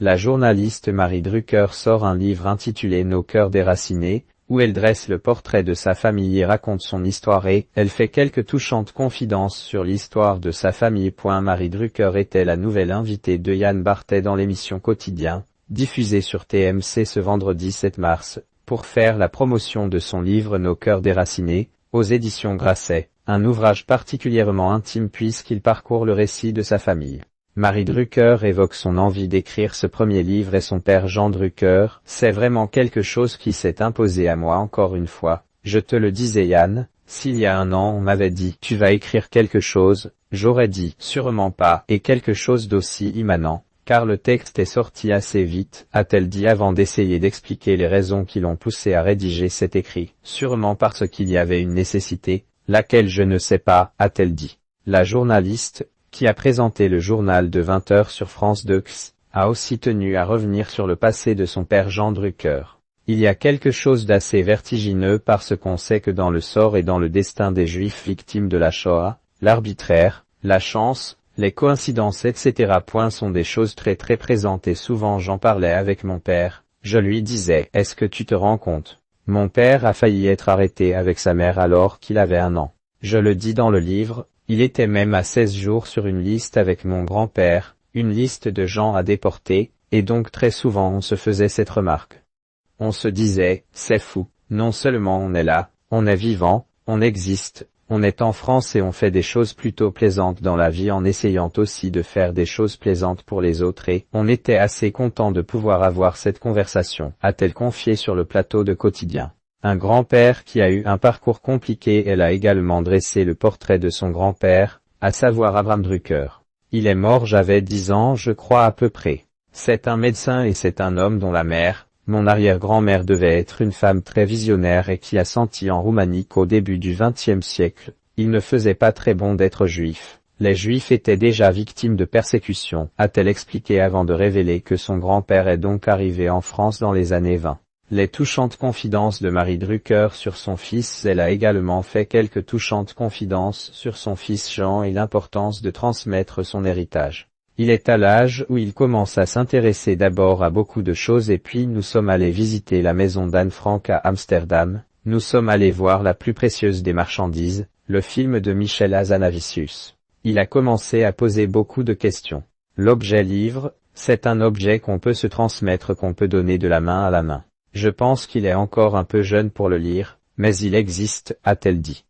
la journaliste Marie Drucker sort un livre intitulé Nos cœurs déracinés, où elle dresse le portrait de sa famille et raconte son histoire et elle fait quelques touchantes confidences sur l'histoire de sa famille. Marie Drucker était la nouvelle invitée de Yann Barthès dans l'émission Quotidien, diffusée sur TMC ce vendredi 7 mars, pour faire la promotion de son livre Nos cœurs déracinés, aux éditions Grasset, un ouvrage particulièrement intime puisqu'il parcourt le récit de sa famille. Marie Drucker évoque son envie d'écrire ce premier livre et son père Jean Drucker. C'est vraiment quelque chose qui s'est imposé à moi encore une fois. Je te le disais Yann, s'il y a un an on m'avait dit « tu vas écrire quelque chose », j'aurais dit « sûrement pas » et quelque chose d'aussi immanent, car le texte est sorti assez vite, a-t-elle dit avant d'essayer d'expliquer les raisons qui l'ont poussé à rédiger cet écrit. Sûrement parce qu'il y avait une nécessité, laquelle je ne sais pas, a-t-elle dit. La journaliste, qui a présenté le journal de 20h sur France 2, a aussi tenu à revenir sur le passé de son père Jean Drucker. Il y a quelque chose d'assez vertigineux parce qu'on sait que dans le sort et dans le destin des Juifs victimes de la Shoah, l'arbitraire, la chance, les coïncidences etc. sont des choses très présentes et souvent j'en parlais avec mon père, je lui disais « Est-ce que tu te rends compte ? Mon père a failli être arrêté avec sa mère alors qu'il avait 1 an. Je le dis dans le livre. Il était même à 16 jours sur une liste avec mon grand-père, une liste de gens à déporter, et donc très souvent on se faisait cette remarque. On se disait, c'est fou, non seulement on est là, on est vivant, on existe, on est en France et on fait des choses plutôt plaisantes dans la vie en essayant aussi de faire des choses plaisantes pour les autres et on était assez content de pouvoir avoir cette conversation, a-t-elle confié sur le plateau de Quotidien. Un grand-père qui a eu un parcours compliqué. Elle a également dressé le portrait de son grand-père, à savoir Abraham Drucker. Il est mort j'avais 10 ans je crois à peu près. C'est un médecin et c'est un homme dont la mère, mon arrière-grand-mère devait être une femme très visionnaire et qui a senti en Roumanie qu'au début du XXe siècle, il ne faisait pas très bon d'être juif. Les juifs étaient déjà victimes de persécutions, a-t-elle expliqué avant de révéler que son grand-père est donc arrivé en France dans les années 20. Les touchantes confidences de Marie Drucker sur son fils. Elle a également fait quelques touchantes confidences sur son fils Jean et l'importance de transmettre son héritage. Il est à l'âge où il commence à s'intéresser d'abord à beaucoup de choses et puis nous sommes allés visiter la maison d'Anne Frank à Amsterdam, nous sommes allés voir La plus précieuse des marchandises, le film de Michel Hazanavicius. Il a commencé à poser beaucoup de questions. L'objet livre, c'est un objet qu'on peut se transmettre, qu'on peut donner de la main à la main. Je pense qu'il est encore un peu jeune pour le lire, mais il existe, a-t-elle dit.